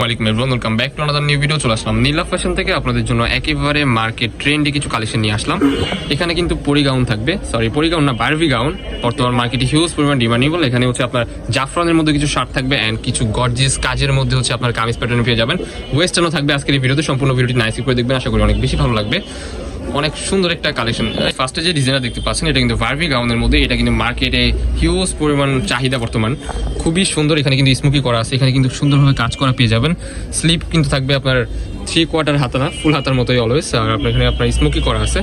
ওয়ালাইকুম everyone, welcome back to another new video. চলে আসলাম নীলা fashion থেকে আপনাদের জন্য একেবারে মার্কেট ট্রেন্ডে কিছু কালেকশন নিয়ে আসলাম। এখানে কিন্তু পরি গাউন থাকবে, পরি গাউন না, বারবি গাউন। বর্তমান মার্কেটে হিউজ পরিমাণ ডিমান্ডেবল। এখানে হচ্ছে আপনার জাফরানের মধ্যে কিছু শার্ট থাকবে অ্যান্ড কিছু গর্জিয়াস কাজের মধ্যে হচ্ছে আপনার কামিজ প্যাটার্ন পেয়ে যাবেন। ওয়েস্টার্নও থাকবে আজকের এই ভিডিওতে। সম্পূর্ণ ভিডিওটি নাইসলি করে দেখবেন, আশা করি অনেক বেশি ভালো লাগবে। অনেক সুন্দর একটা কালেকশন। ফার্স্টে যে ডিজাইনটা দেখতে পাচ্ছেন এটা কিন্তু বারবি গাউনের মধ্যে। এটা কিন্তু মার্কেটে হিউজ পরিমাণ চাহিদা বর্তমান, খুবই সুন্দর। এখানে কিন্তু স্মোকি করা আছে, এখানে কিন্তু সুন্দরভাবে কাজ করা পেয়ে যাবেন। স্লিপ কিন্তু থাকবে আপনার 3/4 হাতা না, ফুল হাতার মতোই অলওয়েজ। আর আপনার এখানে আপনার স্মোকি করা আছে।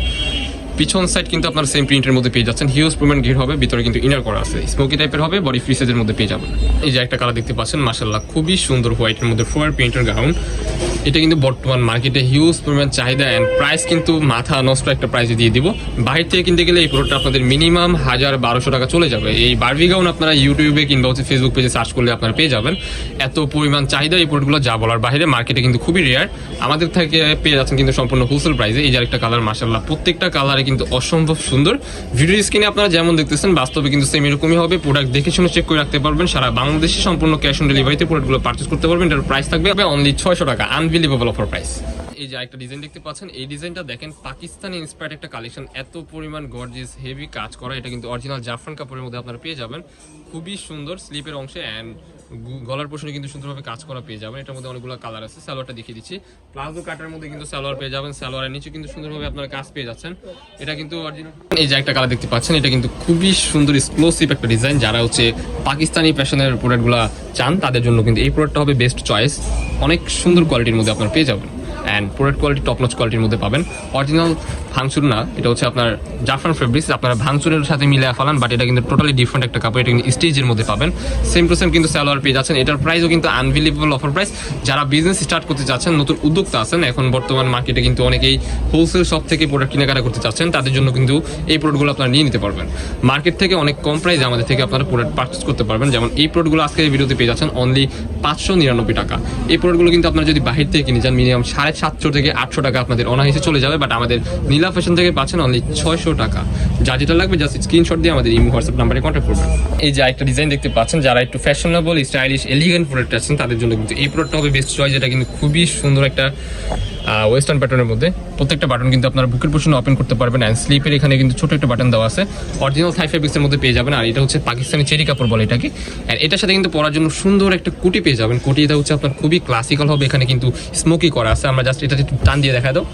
পিছন সাইড কিন্তু আপনার সেম প্রিন্টের মধ্যে পেয়ে যাচ্ছেন। হিউজ পরিমাণ ঘির হবে, ভিতরে কিন্তু ইনার করা আছে, স্মোকি টাইপের হবে, বডি ফ্রি সাইজের মধ্যে পেয়ে যাবেন। এই যে একটা কালার দেখতে পাচ্ছেন, মাশাআল্লাহ খুবই সুন্দর হোয়াইটের মধ্যে ফ্লোয়ার প্রিন্টের গাউন। এটা কিন্তু বর্তমান মার্কেটে হিউজ পরিমাণ চাহিদা অ্যান্ড প্রাইস কিন্তু মাথা নষ্ট একটা প্রাইসে দিয়ে দিব। বাইরে থেকে কিনতে গেলে এই প্রোডাক্টটা আপনাদের মিনিমাম 1000-1200 টাকা চলে যাবে। এই বারবি গাউন আপনারা ইউটিউবে কিংবা হচ্ছে ফেসবুক পেজে সার্চ করলে আপনারা পেয়ে যাবেন। এত পরিমাণ চাহিদা এই প্রোডাক্টগুলো যা বলার বাইরে, মার্কেটে কিন্তু খুবই রেয়ার। আমাদের থেকে পেয়ে যাচ্ছেন কিন্তু সম্পূর্ণ হোলসেল প্রাইসে। এই যে একটা কালার, মাশাআল্লাহ প্রত্যেকটা কালারে কিন্তু অসম্ভব সুন্দর। ভিডিও স্ক্রিনে আপনারা যেমন দেখতেছেন বাস্তবে কিন্তু সেম এরকমই হবে। প্রোডাক্ট দেখে শুনে চেক করে রাখতে পারবেন। সারা বাংলাদেশে সম্পূর্ণ ক্যাশ অন ডেলিভারিতে প্রোডাক্টগুলো পারচেজ করতে পারবেন। এটার প্রাইস থাকবে অনলি 600 টাকা। Unbelievable offer price. এই যে একটা ডিজাইন দেখতে পাচ্ছেন, এই ডিজাইনটা দেখেন, পাকিস্তানি ইন্সপায়ার্ড একটা কালেকশন। এত পরিমাণ গর্জিয়াস হেভি কাজ করা। এটা কিন্তু অরিজিনাল জাফরান কাপড়ের মধ্যে আপনারা পেয়ে যাবেন। খুবই সুন্দর স্লিপের অংশে অ্যান্ড গলার পোর্শনে কিন্তু সুন্দরভাবে কাজ করা পেয়ে যাবেন। এটার মধ্যে অনেকগুলো কালার আছে। সালোয়ারটা দেখিয়ে দিচ্ছি। প্লাজো কাটার মধ্যে কিন্তু সালোয়ার পেয়ে যাবেন। সালোয়ারের নিচে কিন্তু সুন্দরভাবে আপনারা কাজ পেয়ে যাচ্ছেন। এটা কিন্তু অরিজিনাল। এই যে একটা কালার দেখতে পাচ্ছেন, এটা কিন্তু খুবই সুন্দর এক্সক্লুসিভ একটা ডিজাইন। যারা হচ্ছে পাকিস্তানি ফ্যাশনের প্রোডাক্টগুলো চান তাদের জন্য কিন্তু এই প্রোডাক্টটা হবে বেস্ট চয়েস। অনেক সুন্দর কোয়ালিটির মধ্যে আপনারা পেয়ে যাবেন and product quality top notch কোয়ালিটির মধ্যে পাবেন। অরিজিনাল ভাঙচুর না, এটা হচ্ছে আপনার জাফরান ফেব্রিক্স। আপনারা ভাঙচুরের সাথে মিলে ফেলান, বাট এটা কিন্তু টোটালি ডিফারেন্ট একটা কাপড়। এটা কিন্তু স্টেজের মধ্যে পাবেন। সেম টু সেম কিন্তু সালোয়ার পেয়ে যাচ্ছেন। এটার প্রাইসও কিন্তু আনবিলিভেবল অফার প্রাইস। যারা বিজনেস স্টার্ট করতে চাচ্ছেন, নতুন উদ্যোক্তা আছেন, এখন বর্তমান মার্কেটে কিন্তু অনেকেই হোলসেল শপ থেকে প্রোডাক্ট কেনাকাটা করতে চাচ্ছেন, তাদের জন্য কিন্তু এই প্রোডাক্টগুলো আপনারা নিয়ে নিতে পারবেন। মার্কেট থেকে অনেক কম প্রাইসে আমাদের থেকে আপনারা প্রোডাক্ট পারচেস করতে পারবেন। যেমন এই প্রোডাক্টগুলো আজকে এই ভিডিওতে পেয়ে যাচ্ছেন অনলি 599 টাকা। এই প্রোডাক্টগুলো কিন্তু আপনারা যদি বাহির থেকে কিনে যান মিনিমাম 750 থেকে 800 টাকা আপনাদের অনায়াসে চলে যাবে। বাট আমাদের নীলা ফ্যাশন থেকে পাচ্ছেন অনলি 600 টাকা। যা যেটা লাগবে জাস্ট স্ক্রিনশট দিয়ে আমাদের ইমো হোয়াটসঅ্যাপ নাম্বারে কন্ট্যাক্ট করবেন। এই যে একটা ডিজাইন দেখতে পাচ্ছেন, যারা একটু ফ্যাশনেবল স্টাইলিশ এলিগেন্ট প্রোডাক্ট আছেন তাদের জন্য কিন্তু এই প্রোডাক্টটা হবে বেস্ট চয়েস। এটা কিন্তু খুবই সুন্দর একটা ওয়েস্টার্ন প্যাটার্নের মধ্যে। প্রত্যেকটা বাটন কিন্তু আপনারা বুকের পোর্শনে ওপেন করতে পারবেন অ্যান্ড স্লিপের এখানে কিন্তু ছোট একটা বাটন দেওয়া আছে। অরিজিনাল থাই ফেব্রিক্সের মধ্যে পেয়ে যাবেন। আর এটা হচ্ছে পাকিস্তানি চেরি কাপড় বলে এটাকে। অ্যান্ড এটার সাথে কিন্তু পরার জন্য সুন্দর একটা কুটি পেয়ে যাবেন। কুটি এটা হচ্ছে আপনার খুবই ক্লাসিক্যাল হবে। এখানে কিন্তু স্মোকি করা আছে। আমরা জাস্ট এটা একটু টান দিয়ে দেখা দাও,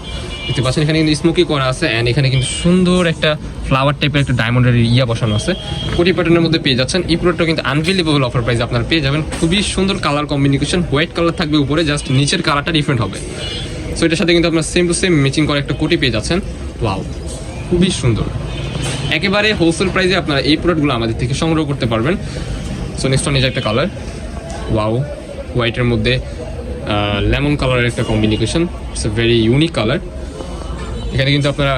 দেখতে পাচ্ছেন এখানে কিন্তু স্মোকি করা আছে অ্যান্ড এখানে কিন্তু সুন্দর একটা ফ্লাওয়ার টাইপের একটা ডায়মন্ডের ইয়া বসানো আছে। কোটি প্যাটার্নের মধ্যে পেয়ে যাচ্ছেন। এই প্রোডাক্টটা কিন্তু আনবিলিভেবল অফার প্রাইস আপনারা পেয়ে যাবেন। খুবই সুন্দর কালার কম্বিনেশন, হোয়াইট কালার থাকবে উপরে, জাস্ট নিচের কালারটা ডিফারেন্ট হবে। সো এটার সাথে কিন্তু আপনার সেম টু সেম ম্যাচিং করা একটা কোটি পেয়ে যাচ্ছেন। ওয়াও, খুবই সুন্দর। একেবারে হোলসেল প্রাইসে আপনারা এই প্রোডাক্টগুলো আমাদের থেকে সংগ্রহ করতে পারবেন। সো নেক্সট ওয়ান, এই যে একটা কালার, ওয়াও, হোয়াইটের মধ্যে লেমন কালারের একটা combination. It's a very unique colour. এখানে কিন্তু আপনারা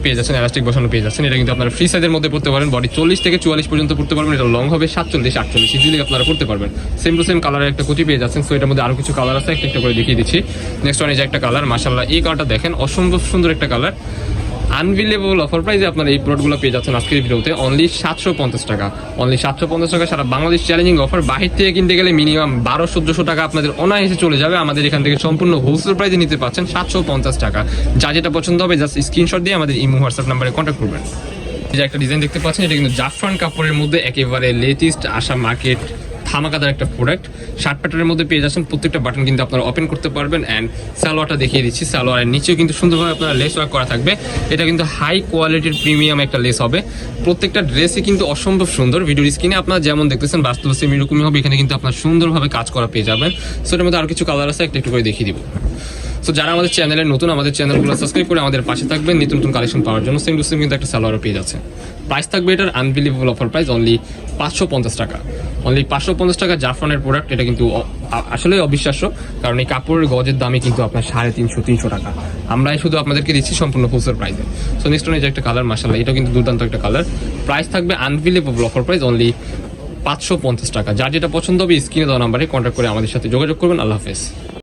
পেয়ে যাচ্ছেন, এলাস্টিক বসানো পেয়ে যাচ্ছেন। এটা কিন্তু আপনারা ফ্রি সাইজের মধ্যে পড়তে পারেন। বডি 40 থেকে 44 পর্যন্ত পড়তে পারবেন। এটা লং হবে 47-48 ইজিলি আপনারা পড়তে পারবেন। সেম টু সেম কালারের একটা কুচি পেয়ে যাচ্ছেন। সো এটার মধ্যে আরো কিছু কালার আছে, একটা করে দেখিয়ে দিচ্ছি। নেক্সট ওয়ান, এই যে একটা কালার, মাশাআল্লাহ এই কালারটা দেখেন, অসম্ভব সুন্দর একটা কালার। আনবিলিভেবল অফার প্রাইসে আপনারা এই প্রোডাক্টগুলো পেয়ে যাচ্ছেন আজকের ভিডিওতে অনলি 750 টাকা। অনলি 750 টাকা। সারা বাংলাদেশ চ্যালেঞ্জিং অফার। বাহির থেকে কিনতে গেলে মিনিমাম 1200-1400 টাকা আপনাদের অনায়াসে চলে যাবে। আমাদের এখান থেকে সম্পূর্ণ হোলসেল প্রাইসে নিতে পাচ্ছেন 750 টাকা। যা যেটা পছন্দ হবে জাস্ট স্ক্রিনশট দিয়ে আমাদের ইমো হোয়াটসঅ্যাপ নাম্বারে কন্ট্যাক্ট করবেন। এই যে একটা ডিজাইন দেখতে পাচ্ছেন, এটা কিন্তু জাফরান কাপড়ের মধ্যে একেবারে লেটেস্ট আসা মার্কেট ধামাকাদার একটা প্রোডাক্ট। শার্ট প্যাটার্নের মধ্যে পেয়ে যাচ্ছেন। প্রত্যেকটা বাটন কিন্তু আপনারা ওপেন করতে পারবেন অ্যান্ড সালোয়ারটা দেখিয়ে দিচ্ছি। সালোয়ারের নিচেও কিন্তু সুন্দরভাবে আপনারা লেস ওয়ার্ক করা থাকবে। এটা কিন্তু হাই কোয়ালিটির প্রিমিয়াম একটা লেস হবে। প্রত্যেকটা ড্রেসই কিন্তু অসম্ভব সুন্দর। ভিডিওর স্ক্রিনে আপনারা যেমন দেখতেছেন বাস্তব সেম এরকমই হবে। এখানে কিন্তু আপনারা সুন্দরভাবে কাজ করা পেয়ে যাবেন। সো এটার মধ্যে আরো কিছু কালার আছে, একটু করে দেখিয়ে দিব। সো যারা আমাদের চ্যানেলে নতুন, আমাদের চ্যানেলগুলো সাবস্ক্রাইব করে আমাদের পাশে থাকবেন নিত্য নতুন কালেকশন পাওয়ার জন্য। সেম টু সেম কিন্তু একটা সালোয়ারও পেয়ে যাচ্ছে। প্রাইস থাকবে এটার আনবিলিভেবল অফার প্রাইস অনলি 550 টাকা। অনলি 550 টাকা জাফরানের প্রোডাক্ট। এটা কিন্তু আসলে অবিশ্বাস্য, কারণ এই কাপড়ের গজের দামই কিন্তু আপনার 350-300 টাকা। আমরাই শুধু আপনাদেরকে দিচ্ছি সম্পূর্ণ হোলসেল প্রাইসে। সো নেক্সট ওয়ান, এই যে একটা কালার, মাশাআল্লাহ এটা কিন্তু দুর্দান্ত একটা কালার। প্রাইস থাকবে আনবিলিভেবল অফার প্রাইস অনলি 550 টাকা। যার যেটা পছন্দ হবে স্ক্রিনে দেওয়া নাম্বারে কন্ট্যাক্ট করে আমাদের সাথে যোগাযোগ করবেন। আল্লাহ হাফেজ।